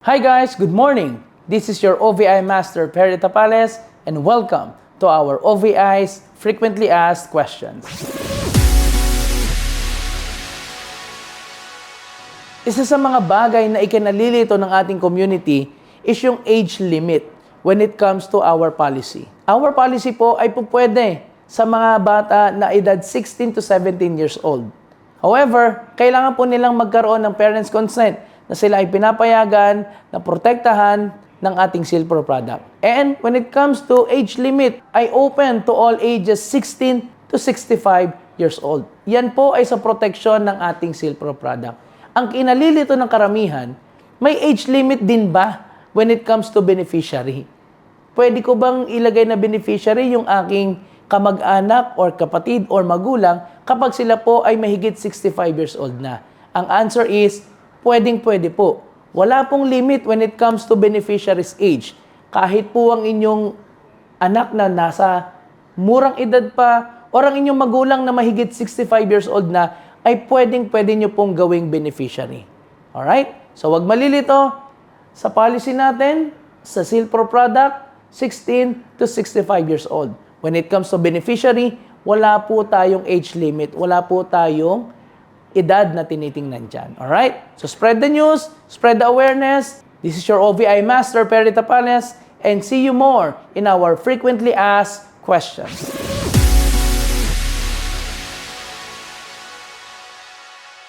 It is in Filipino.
Hi guys, good morning. This is your OVI Master Perry Tapales and welcome to our OVI's Frequently Asked Questions. Isa sa mga bagay na ikinalilito ng ating community is yung age limit when it comes to our policy. Our policy po ay pupwede sa mga bata na edad 16 to 17 years old. However, kailangan po nilang magkaroon ng parents' consent na sila ay pinapayagan na protektahan ng ating Silpro product. And when it comes to age limit, ay open to all ages 16 to 65 years old. Yan po ay sa proteksyon ng ating Silpro product. Ang kinalilito ng karamihan, may age limit din ba when it comes to beneficiary? Pwede ko bang ilagay na beneficiary yung aking kamag-anak or kapatid or magulang kapag sila po ay mahigit 65 years old na? Ang answer is, pwedeng-pwede po. Wala pong limit when it comes to beneficiary's age. Kahit po ang inyong anak na nasa murang edad pa o ang inyong magulang na mahigit 65 years old na, ay pwedeng-pwede nyo pong gawing beneficiary. Alright? So, wag malilito. Sa policy natin, sa Silpro product, 16 to 65 years old. When it comes to beneficiary, wala po tayong age limit. Wala po tayong edad na tinitingnan dyan. Alright? So spread the news, spread the awareness. This is your OVI Master, Perry Tapales, and see you more in our Frequently Asked Questions.